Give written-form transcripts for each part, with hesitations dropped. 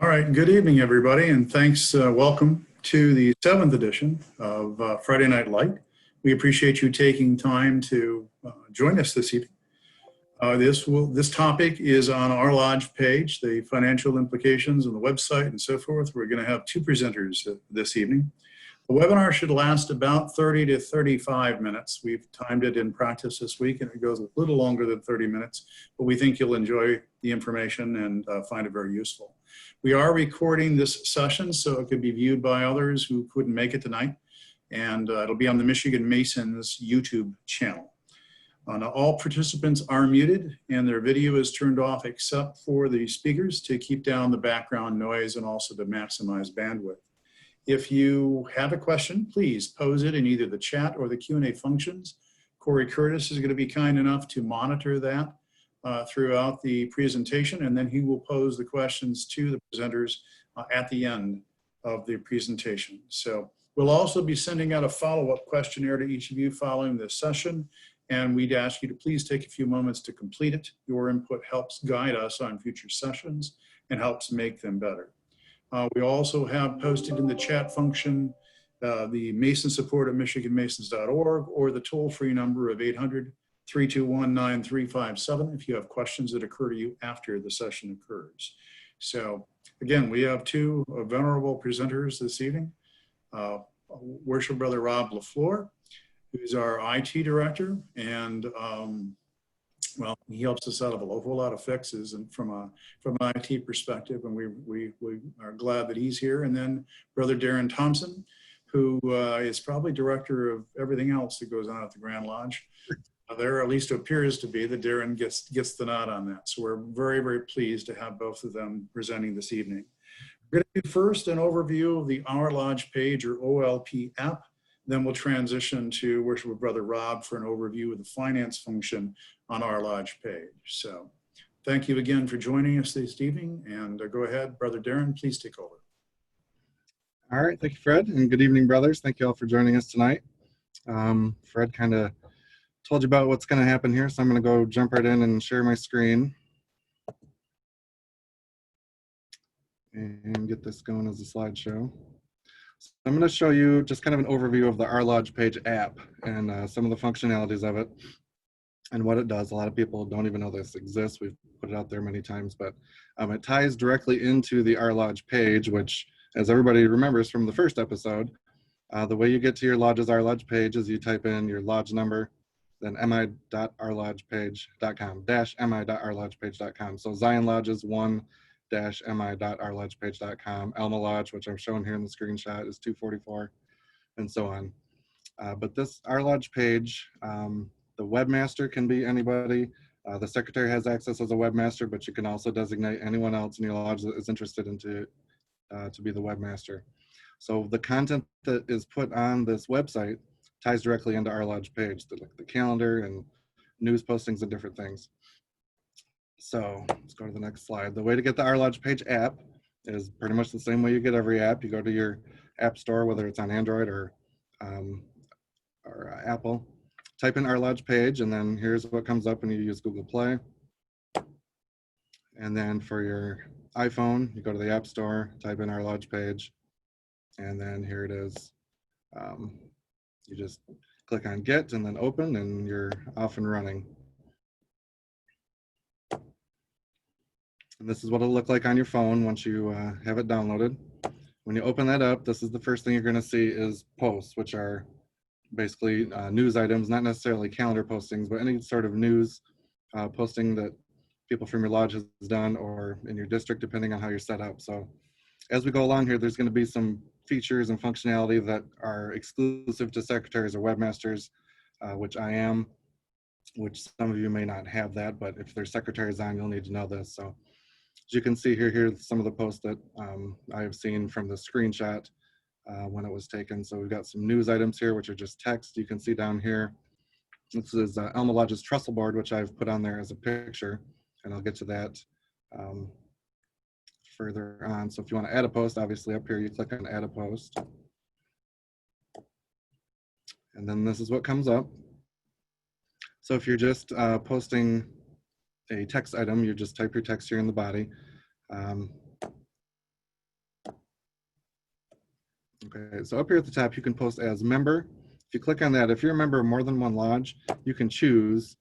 All right, good evening, everybody, and thanks. Welcome to the seventh edition of Friday Night Light. We appreciate you taking time to join us this evening. This topic is on our lodge page, the financial implications on the website and so forth. We're going to have two presenters this evening. The webinar should last about 30 to 35 minutes. We've timed it in practice this week, and it goes a little longer than 30 minutes, but we think you'll enjoy the information and find it very useful. We are recording this session, so it could be viewed by others who couldn't make it tonight, and it'll be on the Michigan Masons YouTube channel. Now, all participants are muted, and their video is turned off except for the speakers to keep down the background noise and also to maximize bandwidth. If you have a question, please pose it in either the chat or the Q&A functions. Corey Curtis is going to be kind enough to monitor that throughout the presentation, and then he will pose the questions to the presenters at the end of the presentation. So we'll also be sending out a follow-up questionnaire to each of you following this session, and we'd ask you to please take a few moments to complete it. Your input helps guide us on future sessions and helps make them better. We also have posted in the chat function the Mason support at michiganmasons.org or the toll-free number of 800-321-9357 if you have questions that occur to you after the session occurs. So again, we have two venerable presenters this evening. Worship Brother Rob LaFleur, who's our IT director, and well, he helps us out of a whole lot of fixes and from an IT perspective, and we are glad that he's here. And then Brother Darren Thompson, who is probably director of everything else that goes on at the Grand Lodge. There at least appears to be that Darren gets the nod on that. So we're very, very pleased to have both of them presenting this evening. We're going to do first an overview of the Our Lodge page or OLP app. Then we'll transition to Worship with Brother Rob for an overview of the finance function on our Lodge page. So thank you again for joining us this evening, and go ahead, Brother Darren, please take over. All right, thank you, Fred, and good evening, brothers. Thank you all for joining us tonight. Fred kind of told you about what's going to happen here, so I'm going to go jump right in and share my screen and get this going as a slideshow. So I'm going to show you just kind of an overview of the Our Lodge page app and some of the functionalities of it and what it does. A lot of people don't even know this exists. We've put it out there many times, but it ties directly into the Our Lodge page, which, as everybody remembers from the first episode, the way you get to your lodge's Our Lodge page is you type in your lodge number, then mi.ourlodgepage.com, mi.ourlodgepage.com. So Zion Lodges 1-mi.ourlodgepage.com, Alma Lodge, which I'm showing here in the screenshot, is 244, and so on. But this Our Lodge page, the webmaster can be anybody. The secretary has access as a webmaster, but you can also designate anyone else in your lodge that is interested in to be the webmaster. So the content that is put on this website ties directly into Our Lodge page, the calendar and news postings and different things. So let's go to the next slide. The way to get the Our Lodge page app is pretty much the same way you get every app. You go to your app store, whether it's on Android or Apple, type in Our Lodge page, and then here's what comes up when you use Google Play. And then for your iPhone, you go to the App Store, type in Our Lodge page, and then here it is. You just click on Get and then Open, and you're off and running. And this is what it'll look like on your phone once you have it downloaded. When you open that up, this is the first thing you're going to see is posts, which are basically news items, not necessarily calendar postings, but any sort of news posting that people from your lodge has done or in your district, depending on how you're set up. So as we go along here, there's going to be some features and functionality that are exclusive to secretaries or webmasters, which I am, which some of you may not have that, but if there's secretaries on, you'll need to know this. So as you can see here, here's some of the posts that I have seen from the screenshot when it was taken. So we've got some news items here, which are just text. You can see down here, this is Alma Lodge's trestle board, which I've put on there as a picture, and I'll get to that further on. So if you want to add a post, obviously up here, you click on Add a Post. And then this is what comes up. So if you're just posting a text item, you just type your text here in the body. Okay, so up here at the top, you can post as member. If you click on that, if you're a member of more than one lodge, you can choose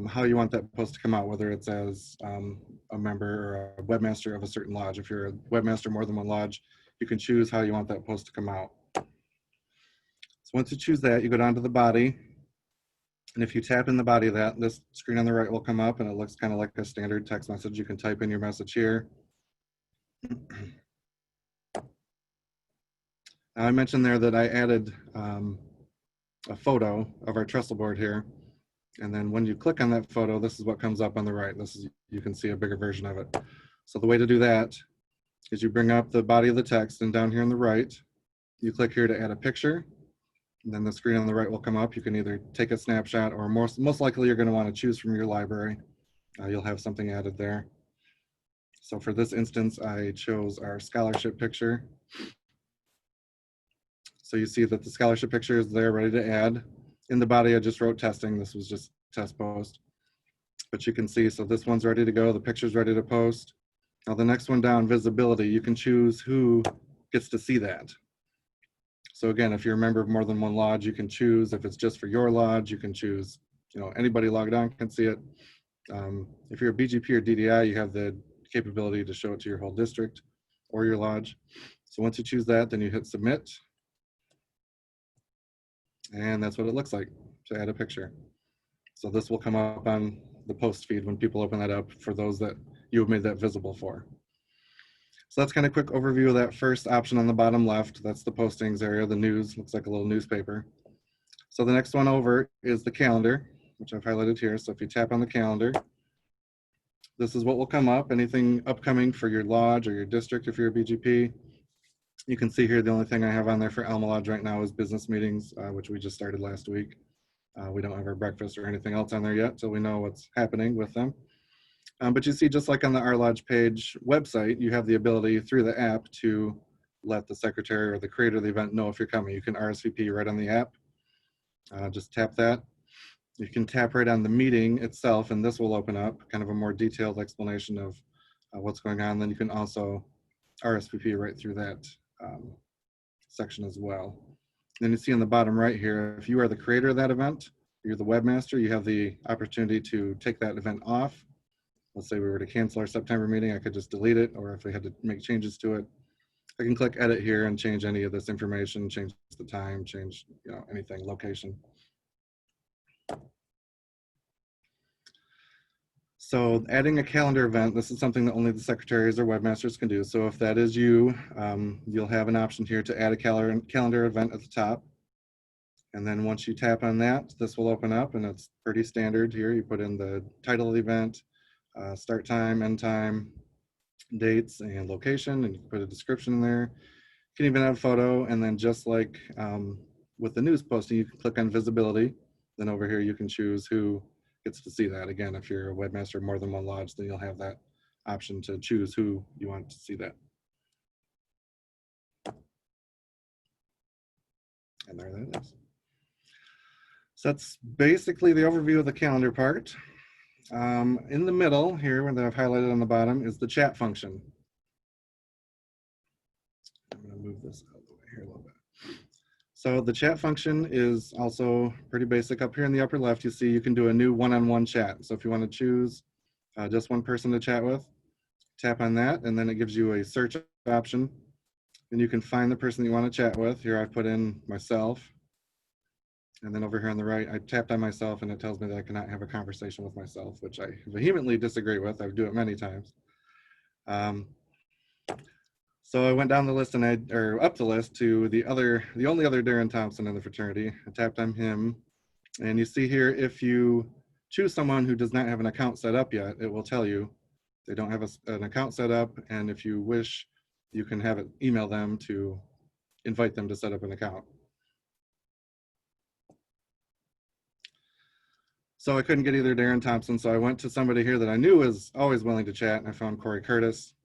how you want that post to come out, whether it's as a member or a webmaster of a certain lodge. If you're a webmaster of more than one lodge, you can choose how you want that post to come out. So once you choose that, you go down to the body. And if you tap in the body of that, this screen on the right will come up and it looks kind of like a standard text message. You can type in your message here. Now, I mentioned there that I added a photo of our trestle board here. And then when you click on that photo, this is what comes up on the right. This is, you can see a bigger version of it. So the way to do that is you bring up the body of the text, and down here on the right, you click here to add a picture. And then the screen on the right will come up. You can either take a snapshot, or most likely you're going to want to choose from your library. You'll have something added there. So for this instance, I chose our scholarship picture. So you see that the scholarship picture is there ready to add. In the body, I just wrote testing. This was just test post. But you can see, so this one's ready to go. The picture's ready to post. Now the next one down, visibility, you can choose who gets to see that. So again, if you're a member of more than one lodge, you can choose. If it's just for your lodge, you can choose, anybody logged on can see it. If you're a BGP or DDI, you have the capability to show it to your whole district or your lodge. So once you choose that, then you hit submit. And that's what it looks like to add a picture. So this will come up on the post feed when people open that up for those that you have made that visible for. So that's kind of a quick overview of that first option on the bottom left. That's the postings area, the news, looks like a little newspaper. So the next one over is the calendar, which I've highlighted here. So if you tap on the calendar, this is what will come up, anything upcoming for your lodge or your district if you're a BGP. You can see here the only thing I have on there for Alma Lodge right now is business meetings, which we just started last week. We don't have our breakfast or anything else on there yet, so we know what's happening with them. But you see, just like on the Our Lodge page website, you have the ability through the app to let the secretary or the creator of the event know if you're coming. You can RSVP right on the app. Just tap that. You can tap right on the meeting itself, and this will open up kind of a more detailed explanation of what's going on. Then you can also RSVP right through that section as well. Then you see on the bottom right here, if you are the creator of that event, you're the webmaster, you have the opportunity to take that event off. Let's say we were to cancel our September meeting, I could just delete it, or if we had to make changes to it, I can click edit here and change any of this information, change the time, change anything, location. So adding a calendar event, this is something that only the secretaries or webmasters can do. So if that is you, you'll have an option here to add a calendar event at the top. And then once you tap on that, this will open up, and it's pretty standard here. You put in the title of the event, start time, end time, dates, and location, and you can put a description in there. You can even add a photo, and then just like with the news posting, you can click on visibility. Then over here, you can choose who gets to see that. Again, if you're a webmaster of more than one lodge, then you'll have that option to choose who you want to see that. And there that is. So that's basically the overview of the calendar part. In the middle here, that I've highlighted on the bottom, is the chat function. I'm going to move this out of the way here a little bit. So the chat function is also pretty basic. Up here in the upper left, you see you can do a new one-on-one chat. So if you want to choose just one person to chat with, tap on that, and then it gives you a search option. And you can find the person you want to chat with. Here I've put in myself. And then over here on the right, I tapped on myself, and it tells me that I cannot have a conversation with myself, which I vehemently disagree with. I do it many times. So I went down the list, and up the list to the only other Darren Thompson in the fraternity. I tapped on him, and you see here, if you choose someone who does not have an account set up yet, it will tell you they don't have an account set up, and if you wish, you can have it email them to invite them to set up an account. So I couldn't get either Darren Thompson, so I went to somebody here that I knew was always willing to chat, and I found Corey Curtis.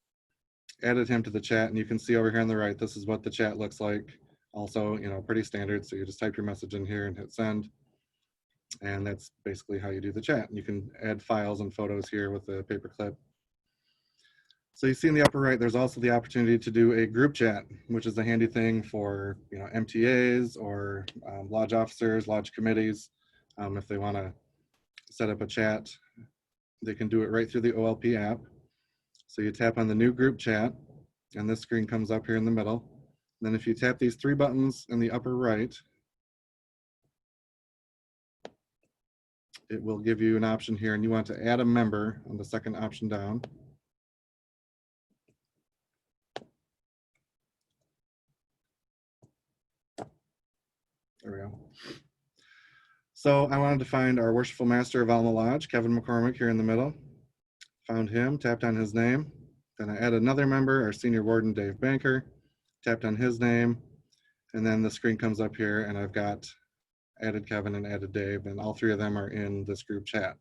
Added him to the chat, and you can see over here on the right, this is what the chat looks like. Also, pretty standard. So you just type your message in here and hit send. And that's basically how you do the chat. You can add files and photos here with the paperclip. So you see in the upper right, there's also the opportunity to do a group chat, which is a handy thing for MTAs or lodge officers, lodge committees. If they want to set up a chat, they can do it right through the OLP app. So you tap on the new group chat, and this screen comes up here in the middle. Then if you tap these three buttons in the upper right, it will give you an option here, and you want to add a member on the second option down. There we go. So I wanted to find our worshipful master of Alma Lodge, Kevin McCormick, here in the middle. Found him, tapped on his name. Then I added another member, our senior warden, Dave Banker, tapped on his name. And then the screen comes up here, and I've got added Kevin and added Dave, and all three of them are in this group chat.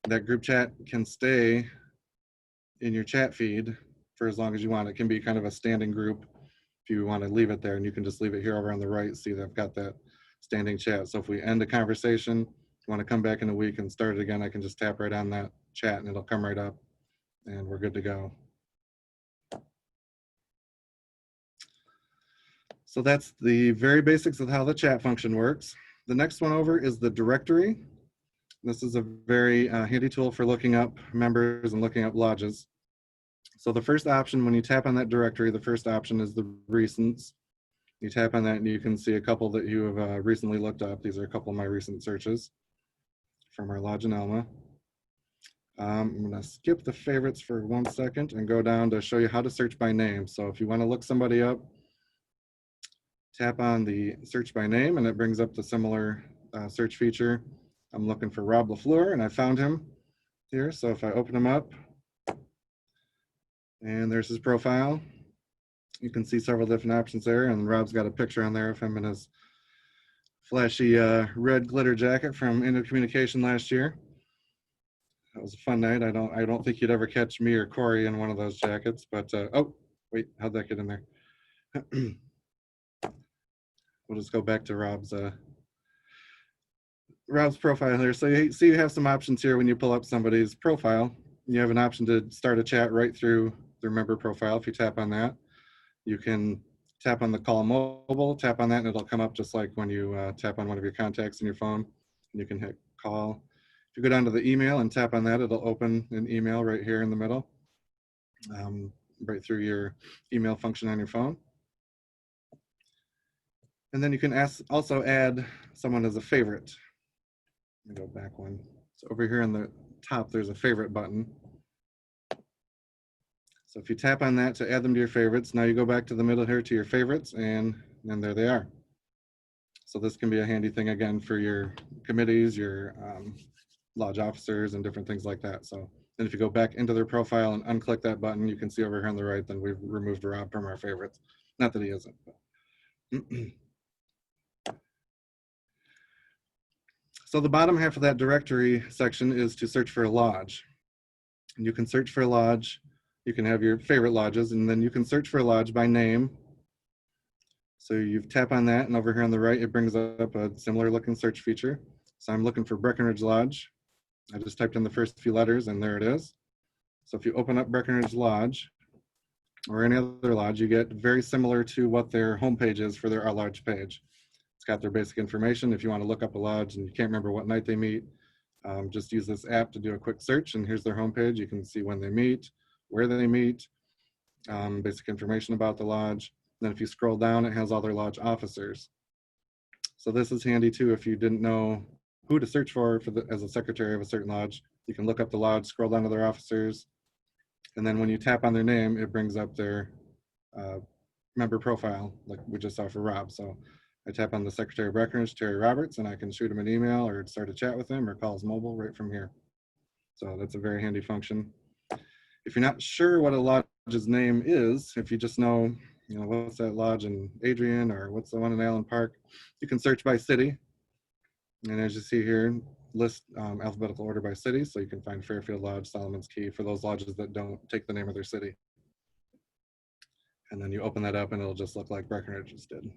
That group chat can stay in your chat feed for as long as you want. It can be kind of a standing group if you want to leave it there, and you can just leave it here over on the right. See that I've got that standing chat. So if we end a conversation, want to come back in a week and start it again, I can just tap right on that chat and it'll come right up and we're good to go. So that's the very basics of how the chat function works. The next one over is the directory. This is a very handy tool for looking up members and looking up lodges. So the first option, when you tap on that directory, the first option is the recents. You tap on that and you can see a couple that you have recently looked up. These are a couple of my recent searches from our lodge in Alma. I'm gonna skip the favorites for 1 second and go down to show you how to search by name. So if you wanna look somebody up, tap on the search by name and it brings up the similar search feature. I'm looking for Rob LaFleur and I found him here. So if I open him up, and there's his profile. You can see several different options there, and Rob's got a picture on there of him in his flashy red glitter jacket from Intercommunication last year. That was a fun night. I don't think you'd ever catch me or Corey in one of those jackets, but oh wait, how'd that get in there? We'll just go back to Rob's profile here. So you see you have some options here when you pull up somebody's profile. You have an option to start a chat right through their member profile. If you tap on that, you can tap on the call mobile, tap on that, and it'll come up just like when you tap on one of your contacts in your phone. And you can hit call. If you go down to the email and tap on that, it'll open an email right here in the middle, right through your email function on your phone. And then you can also add someone as a favorite. Let me go back one. So over here in the top, there's a favorite button. So if you tap on that to add them to your favorites, now you go back to the middle here to your favorites, and then there they are. So this can be a handy thing again for your committees, your lodge officers, and different things like that. So then if you go back into their profile and unclick that button, you can see over here on the right, then we've removed Rob from our favorites. Not that he isn't. But so the bottom half of that directory section is to search for a lodge. And you can search for a lodge. You can have your favorite lodges, and then you can search for a lodge by name. So you tap on that, and over here on the right, it brings up a similar looking search feature. So I'm looking for Breckenridge Lodge. I just typed in the first few letters, and there it is. So if you open up Breckenridge Lodge, or any other lodge, you get very similar to what their homepage is for their lodge page. It's got their basic information. If you want to look up a lodge and you can't remember what night they meet, just use this app to do a quick search, and here's their homepage. You can see when they meet, where they meet, basic information about the lodge. Then if you scroll down, it has all their lodge officers. So this is handy too if you didn't know who to search for as a secretary of a certain lodge. You can look up the lodge, scroll down to their officers, and then when you tap on their name, it brings up their member profile, like we just saw for Rob. So I tap on the Secretary of Breckenridge, Terry Roberts, and I can shoot him an email or start a chat with him or call his mobile right from here. So that's a very handy function. If you're not sure what a lodge's name is, if you just know, what's that lodge in Adrian or what's the one in Allen Park, you can search by city. And as you see here, list alphabetical order by city. So you can find Fairfield Lodge, Solomon's Key for those lodges that don't take the name of their city. And then you open that up and it'll just look like Breckenridge's did.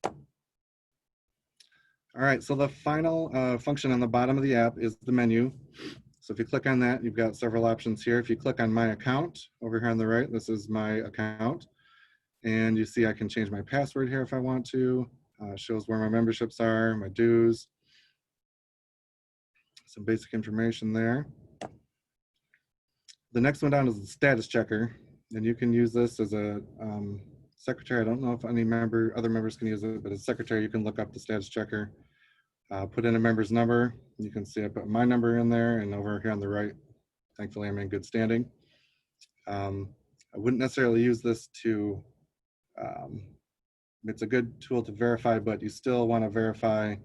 All right, so the final function on the bottom of the app is the menu. So if you click on that, you've got several options here. If you click on my account over here on the right, this is my account. And you see I can change my password here if I want to. Shows where my memberships are, my dues, some basic information there. The next one down is the status checker. And you can use this as a secretary. I don't know if any other members can use it, but as secretary, you can look up the status checker, put in a member's number. You can see I put my number in there, and over here on the right, thankfully I'm in good standing. I wouldn't necessarily use this to, it's a good tool to verify, but you still want to verify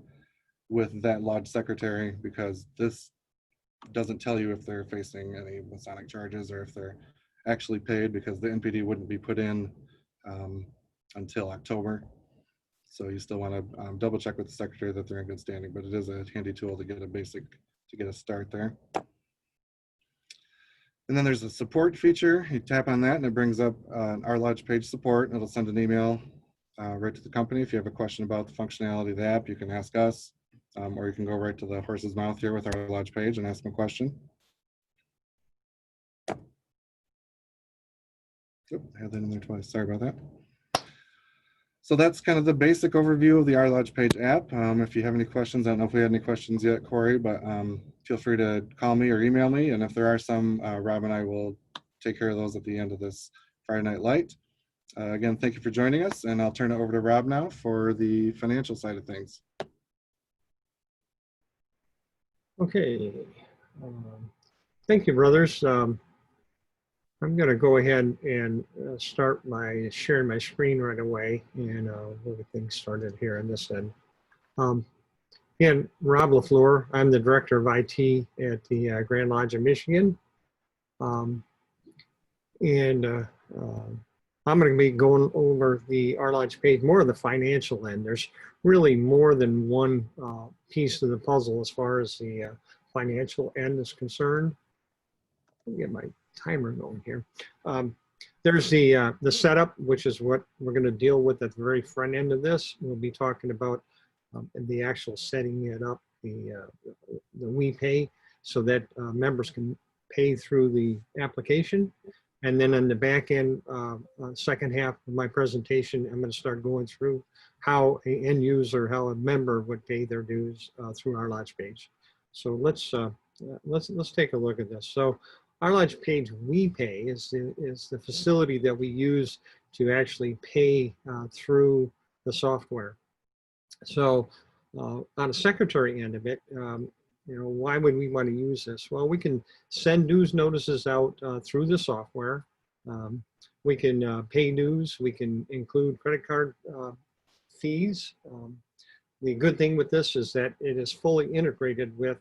with that lodge secretary, because this doesn't tell you if they're facing any Masonic charges or if they're actually paid, because the NPD wouldn't be put in until October. So you still want to double check with the secretary that they're in good standing, but it is a handy tool to get a start there. And then there's a support feature. You tap on that and it brings up our lodge page support. It'll send an email right to the company. If you have a question about the functionality of the app, you can ask us, or you can go right to the horse's mouth here with our lodge page and ask them a question. Oop, I had that in there twice. Sorry about that. So that's kind of the basic overview of the Our Lodge Page app. If you have any questions, I don't know if we had any questions yet, Corey, but feel free to call me or email me. And if there are some, Rob and I will take care of those at the end of this Friday Night Light. Again, thank you for joining us, and I'll turn it over to Rob now for the financial side of things. Okay. Thank you, brothers. I'm going to go ahead and start sharing my screen right away, and we'll get things started here on this end. Again, Rob LaFleur. I'm the Director of IT at the Grand Lodge of Michigan. I'm going to be going over the Our Lodge page, more of the financial end. There's really more than one piece of the puzzle as far as the financial end is concerned. Let me get my timer going here. There's the setup, which is what we're going to deal with at the very front end of this. We'll be talking about the actual setting it up, the WePay, so that members can pay through the application. And then on the back end, second half of my presentation, I'm going to start going through how an end user, how a member would pay their dues through Our Lodge page. So let's take a look at this. So Our Lodge page WePay is the facility that we use to actually pay through the software. So on a secretary end of it, why would we want to use this? Well, we can send dues notices out through the software. We can pay dues. We can include credit card fees. The good thing with this is that it is fully integrated with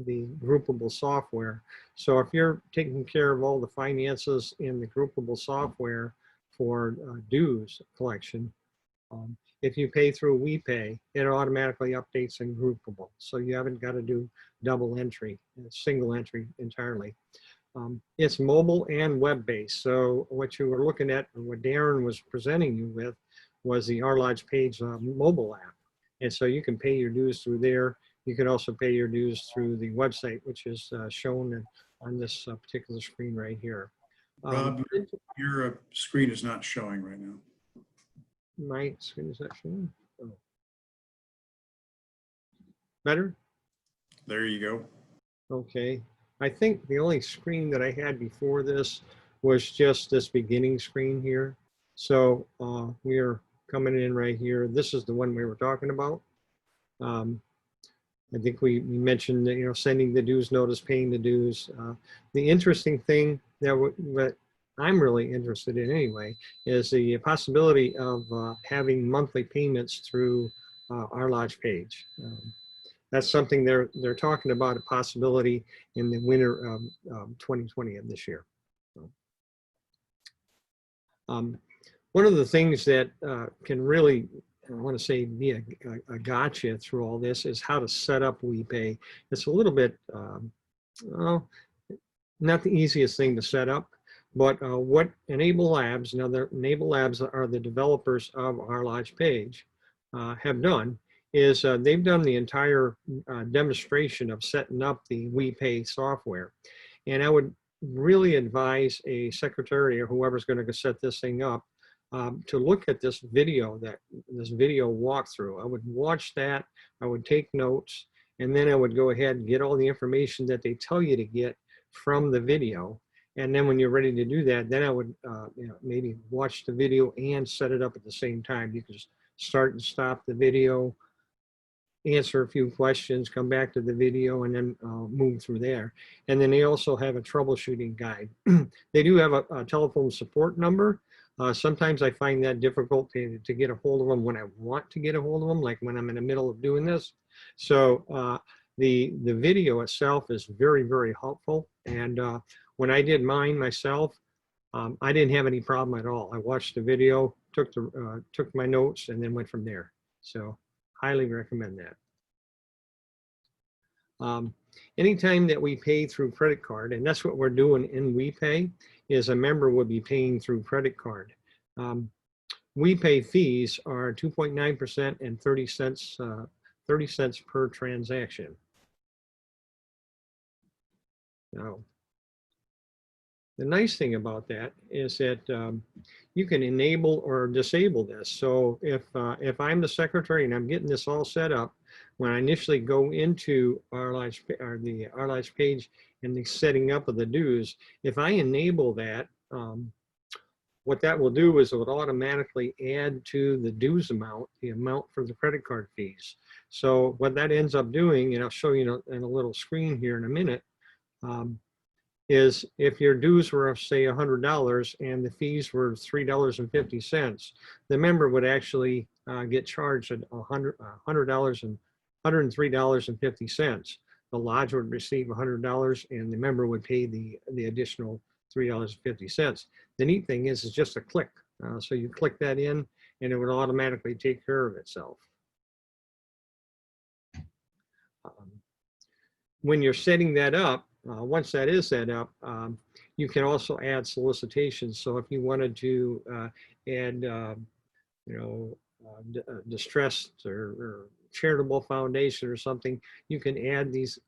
the groupable software. So if you're taking care of all the finances in the groupable software for dues collection, if you pay through WePay, it automatically updates in groupable. So you haven't got to do double entry, single entry entirely. It's mobile and web-based. So what you were looking at, or what Darren was presenting you with, was the Our Lodge page mobile app. And so you can pay your dues through there. You can also pay your dues through the website, which is shown on this particular screen right here. Rob, your screen is not showing right now. My screen is not showing. Oh. Better? There you go. Okay. I think the only screen that I had before this was just this beginning screen here. So we're coming in right here. This is the one we were talking about. I think we mentioned that, sending the dues notice, paying the dues. The interesting thing that I'm really interested in anyway is the possibility of having monthly payments through Our Lodge page. That's something they're talking about, a possibility in the winter of 2020 of this year. One of the things that can really, I want to say, be a gotcha through all this is how to set up WePay. It's a little bit, well, not the easiest thing to set up, but what Enable Labs, now Enable Labs are the developers of Our Lodge page, have done is they've done the entire demonstration of setting up the WePay software. And I would really advise a secretary or whoever's going to set this thing up to look at this video walkthrough. I would watch that, I would take notes, and then I would go ahead and get all the information that they tell you to get from the video. And then when you're ready to do that, then I would maybe watch the video and set it up at the same time. You can just start and stop the video, answer a few questions, come back to the video, and then move through there. And then they also have a troubleshooting guide. They do have a telephone support number. Sometimes I find that difficult to get a hold of them when I want to get a hold of them, like when I'm in the middle of doing this. So the video itself is very, very helpful. And when I did mine myself, I didn't have any problem at all. I watched the video, took my notes, and then went from there. So highly recommend that. Anytime that we pay through credit card, and that's what we're doing in WePay, is a member would be paying through credit card. WePay fees are 2.9% and 30 cents per transaction. Now, the nice thing about that is that you can enable or disable this. So if I'm the secretary and I'm getting this all set up, when I initially go into our lives page and the setting up of the dues, if I enable that, what that will do is it will automatically add to the dues amount, the amount for the credit card fees. So what that ends up doing, and I'll show you in a little screen here in a minute, is if your dues were, say, $100 and the fees were $3.50, the member would actually get charged at $103.50. The lodge would receive $100 and the member would pay the additional $3.50. The neat thing is it's just a click. So you click that in and it would automatically take care of itself. When you're setting that up, once that is set up, you can also add solicitations. So if you wanted to add, distressed or charitable foundation or something, you can add these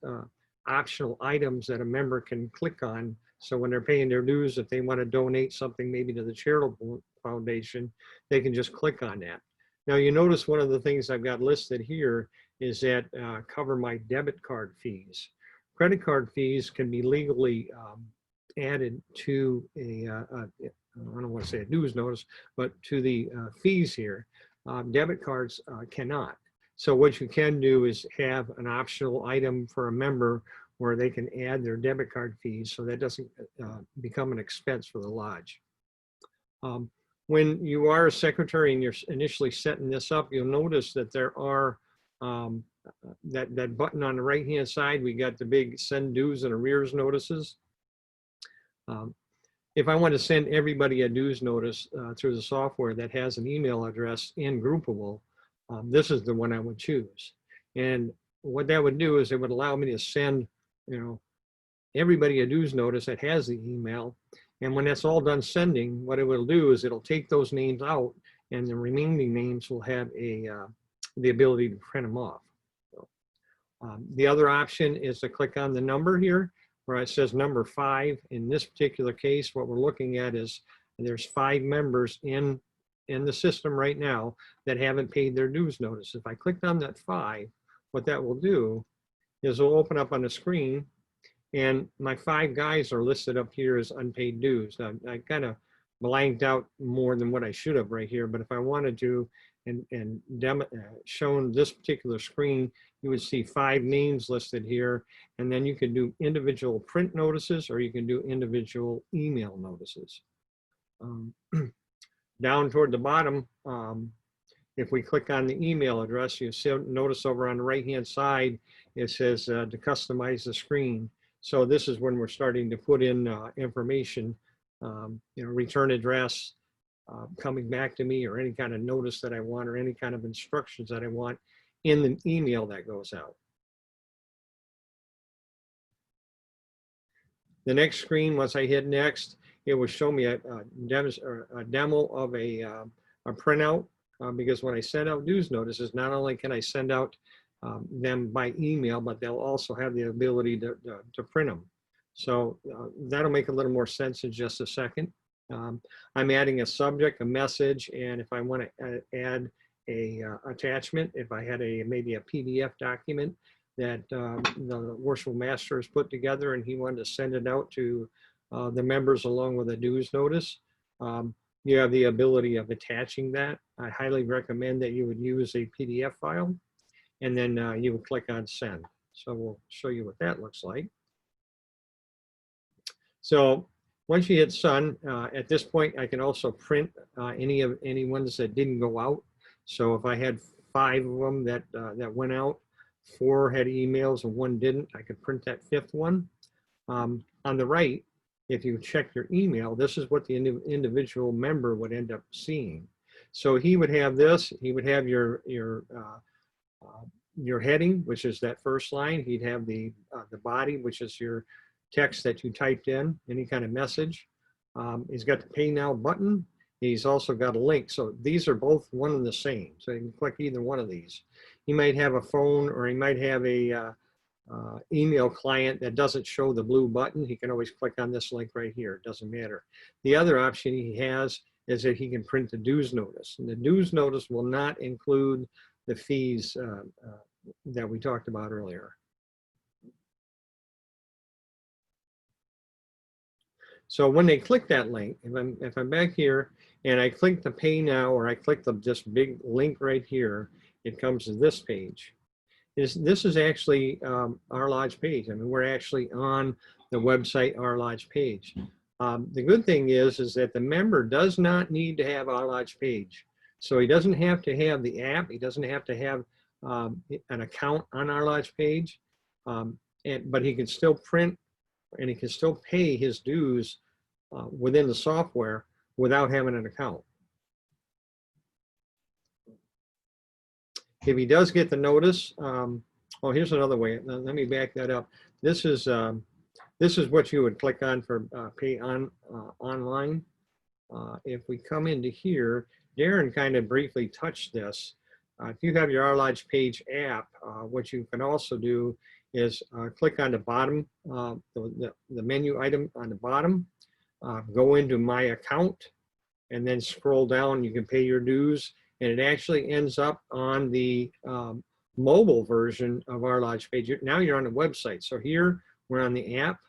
optional items that a member can click on. So when they're paying their dues, if they want to donate something maybe to the charitable foundation, they can just click on that. Now you notice one of the things I've got listed here is that cover my debit card fees. Credit card fees can be legally added to I don't want to say a dues notice, but to the fees here. Debit cards cannot. So what you can do is have an optional item for a member where they can add their debit card fees so that doesn't become an expense for the lodge. When you are a secretary and you're initially setting this up, you'll notice that there are that button on the right hand side, we got the big send dues and arrears notices. If I want to send everybody a dues notice through the software that has an email address in Groupable, this is the one I would choose. And what that would do is it would allow me to send, everybody a dues notice that has the email. And when that's all done sending, what it will do is it'll take those names out and the remaining names will have the ability to print them off. The other option is to click on the number here where it says number 5. In this particular case, what we're looking at is there's 5 members in the system right now that haven't paid their dues notice. If I clicked on that 5, what that will do is it'll open up on the screen and my 5 guys are listed up here as unpaid dues. Now, I kind of blanked out more than what I should have right here, but if I wanted to and shown this particular screen, you would see 5 names listed here, and then you can do individual print notices or you can do individual email notices. Down toward the bottom, if we click on the email address, you notice over on the right hand side, it says to customize the screen. So this is when we're starting to put in information, return address, coming back to me, or any kind of notice that I want, or any kind of instructions that I want in the email that goes out. The next screen, once I hit next, it will show me a demo of a printout because when I send out dues notices, not only can I send out them by email, but they'll also have the ability to print them. So that'll make a little more sense in just a second. I'm adding a subject, a message, and if I want to add a attachment, if I had maybe a PDF document that the worshipful master has put together and he wanted to send it out to the members along with a dues notice, you have the ability of attaching that. I highly recommend that you would use a PDF file, and then you would click on send. So we'll show you what that looks like. So once you hit send, at this point, I can also print any ones that didn't go out. So if I had 5 of them that went out, 4 had emails and 1 didn't, I could print that 5th one. On the right, if you check your email, this is what the individual member would end up seeing. So he would have this, he would have your heading, which is that first line. He'd have the body, which is your text that you typed in, any kind of message. He's got the pay now button. He's also got a link. So these are both one and the same. So you can click either one of these. He might have a phone, or he might have a email client that doesn't show the blue button. He can always click on this link right here. It doesn't matter. The other option he has is that he can print the dues notice. And the dues notice will not include the fees that we talked about earlier. So when they click that link, if I'm back here and I click the pay now, or I click this big link right here, it comes to this page. This is actually our Lodge page. I mean, we're actually on the website Our Lodge page. The good thing is that the member does not need to have Our Lodge page. So he doesn't have to have the app. He doesn't have to have an account on Our Lodge page, but he can still print and he can still pay his dues within the software without having an account. If he does get the notice, oh, here's another way. Let me back that up. This is what you would click on for pay online. If we come into here, Darren kind of briefly touched this. If you have your Our Lodge page app, what you can also do is click on the bottom, the menu item on the bottom, go into my account, and then scroll down. You can pay your dues, and it actually ends up on the mobile version of Our Lodge page. Now you're on the website. So here we're on the app,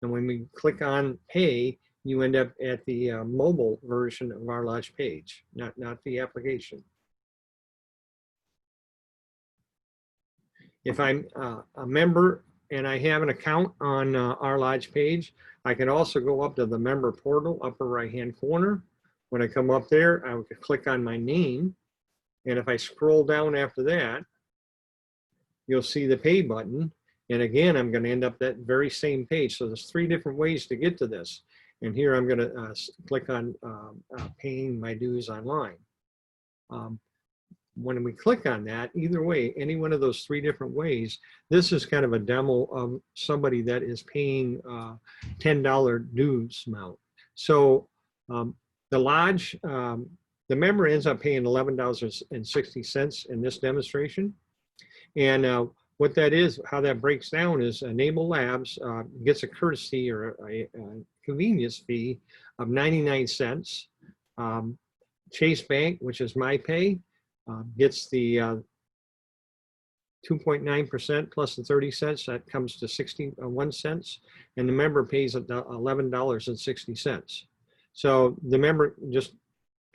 and when we click on pay, you end up at the mobile version of Our Lodge page, not the application. If I'm a member and I have an account on Our Lodge page, I can also go up to the member portal, upper right-hand corner. When I come up there, I would click on my name. And if I scroll down after that, you'll see the pay button. And again, I'm going to end up that very same page. So there's 3 different ways to get to this. And here I'm going to click on paying my dues online. When we click on that, either way, any one of those 3 different ways, this is kind of a demo of somebody that is paying $10 dues amount. So the Lodge, the member ends up paying $11.60 in this demonstration. And what that is, how that breaks down is Enable Labs gets a courtesy or a convenience fee of 99 cents. Chase Bank, which is my pay, gets the 2.9% plus the 30 cents. That comes to 61 cents. And the member pays $11.60. So the member just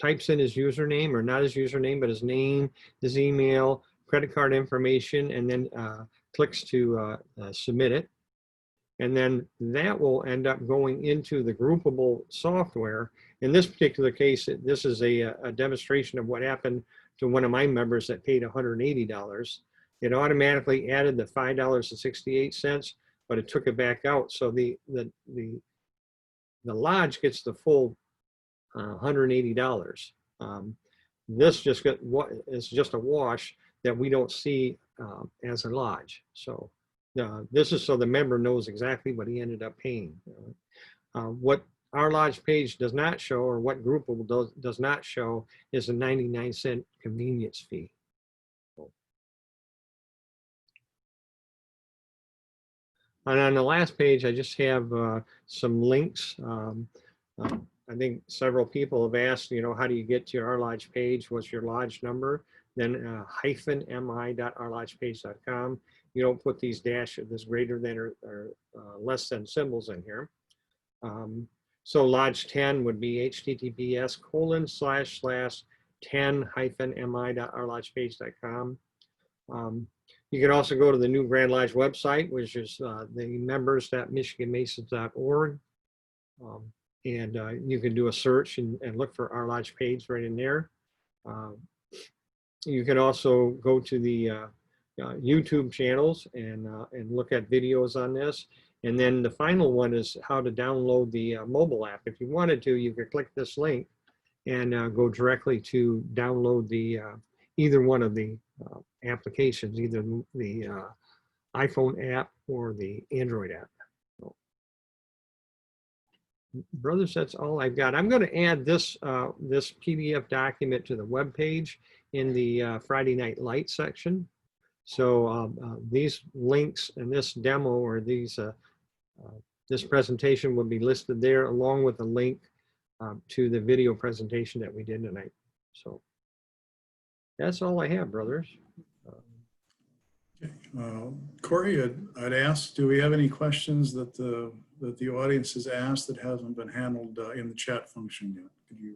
types in his username, or not his username, but his name, his email, credit card information, and then clicks to submit it. And then that will end up going into the groupable software. In this particular case, this is a demonstration of what happened to one of my members that paid $180. It automatically added the $5.68, but it took it back out. So the Lodge gets the full $180. This is just a wash that we don't see as a Lodge. So this is so the member knows exactly what he ended up paying. What our lodge page does not show, or what groupable does not show, is a 99-cent convenience fee. And on the last page, I just have some links. I think several people have asked, how do you get to our lodge page? What's your lodge number? Then -mi.ourlodgepage.com. You don't put these this greater than or less than symbols in here. So lodge 10 would be https://10-mi.ourlodgepage.com. You can also go to the new Grand Lodge website, which is the members.michiganmasons.org. And you can do a search and look for our lodge page right in there. You can also go to the YouTube channels and look at videos on this. And then the final one is how to download the mobile app. If you wanted to, you could click this link and go directly to download the either one of the applications, either the iPhone app or the Android app. So, brothers, that's all I've got. I'm going to add this this PDF document to the web page in the Friday Night Light section. So these links and this demo or these this presentation will be listed there, along with a link to the video presentation that we did tonight. So that's all I have, brothers. Corey, I'd ask, do we have any questions that the audience has asked that hasn't been handled in the chat function yet? Could you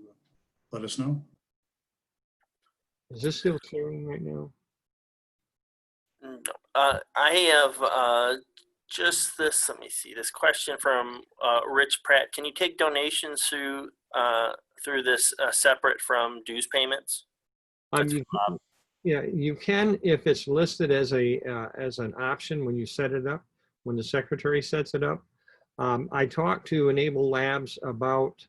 let us know? Is this still sharing right now? I have just this, let me see, this question from Rich Pratt. Can you take donations through this separate from dues payments? Yeah, you can if it's listed as an option when you set it up, when the secretary sets it up. I talked to Enable Labs about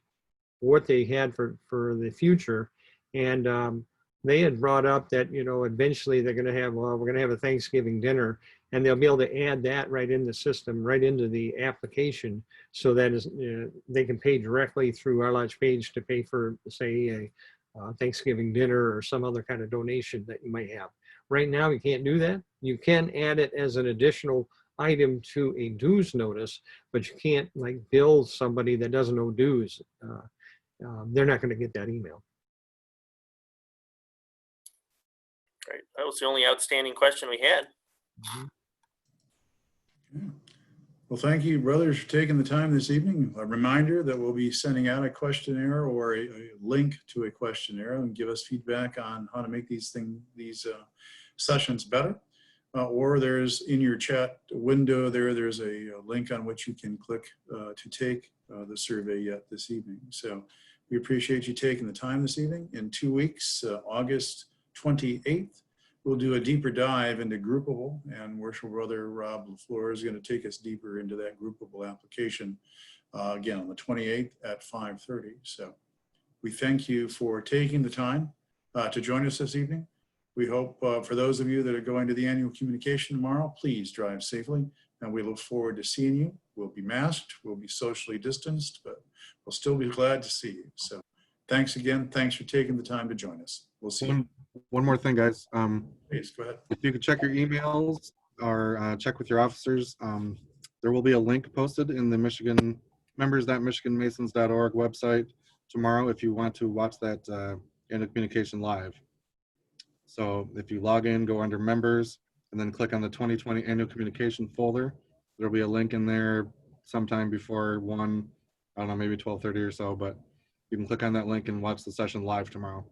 what they had for the future, and they had brought up that eventually they're going to have, well, we're going to have a Thanksgiving dinner, and they'll be able to add that right in the system, right into the application, so that is they can pay directly through our lodge page to pay for, say, a Thanksgiving dinner or some other kind of donation that you might have. Right now, you can't do that. You can add it as an additional item to a dues notice, but you can't like bill somebody that doesn't owe dues. They're not going to get that email. Great. That was the only outstanding question we had. Mm-hmm. Yeah. Well, thank you, brothers, for taking the time this evening. A reminder that we'll be sending out a questionnaire or a link to a questionnaire, and give us feedback on how to make these sessions better. Or there's in your chat window there's a link on which you can click to take the survey yet this evening. So we appreciate you taking the time this evening. In 2 weeks, August 28th, we'll do a deeper dive into groupable, and Worshipful Brother Rob LaFleur is going to take us deeper into that groupable application again on the 28th at 5:30. So we thank you for taking the time to join us this evening. We hope for those of you that are going to the annual communication tomorrow, please drive safely, and we look forward to seeing you. We'll be masked, we'll be socially distanced, but we'll still be glad to see you. So thanks again. Thanks for taking the time to join us. We'll see you. One more thing, guys. Please go ahead. If you could check your emails or check with your officers, there will be a link posted in the members.michiganmasons.org website tomorrow if you want to watch that annual communication live. So if you log in, go under members, and then click on the 2020 annual communication folder. There'll be a link in there sometime before 1, I don't know, maybe 12:30 or so, but you can click on that link and watch the session live tomorrow.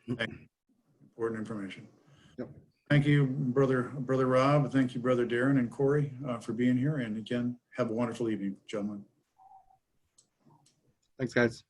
Important information. Yep. Thank you, Brother Rob. Thank you, Brother Darren and Corey, for being here. And again, have a wonderful evening, gentlemen. Thanks, guys.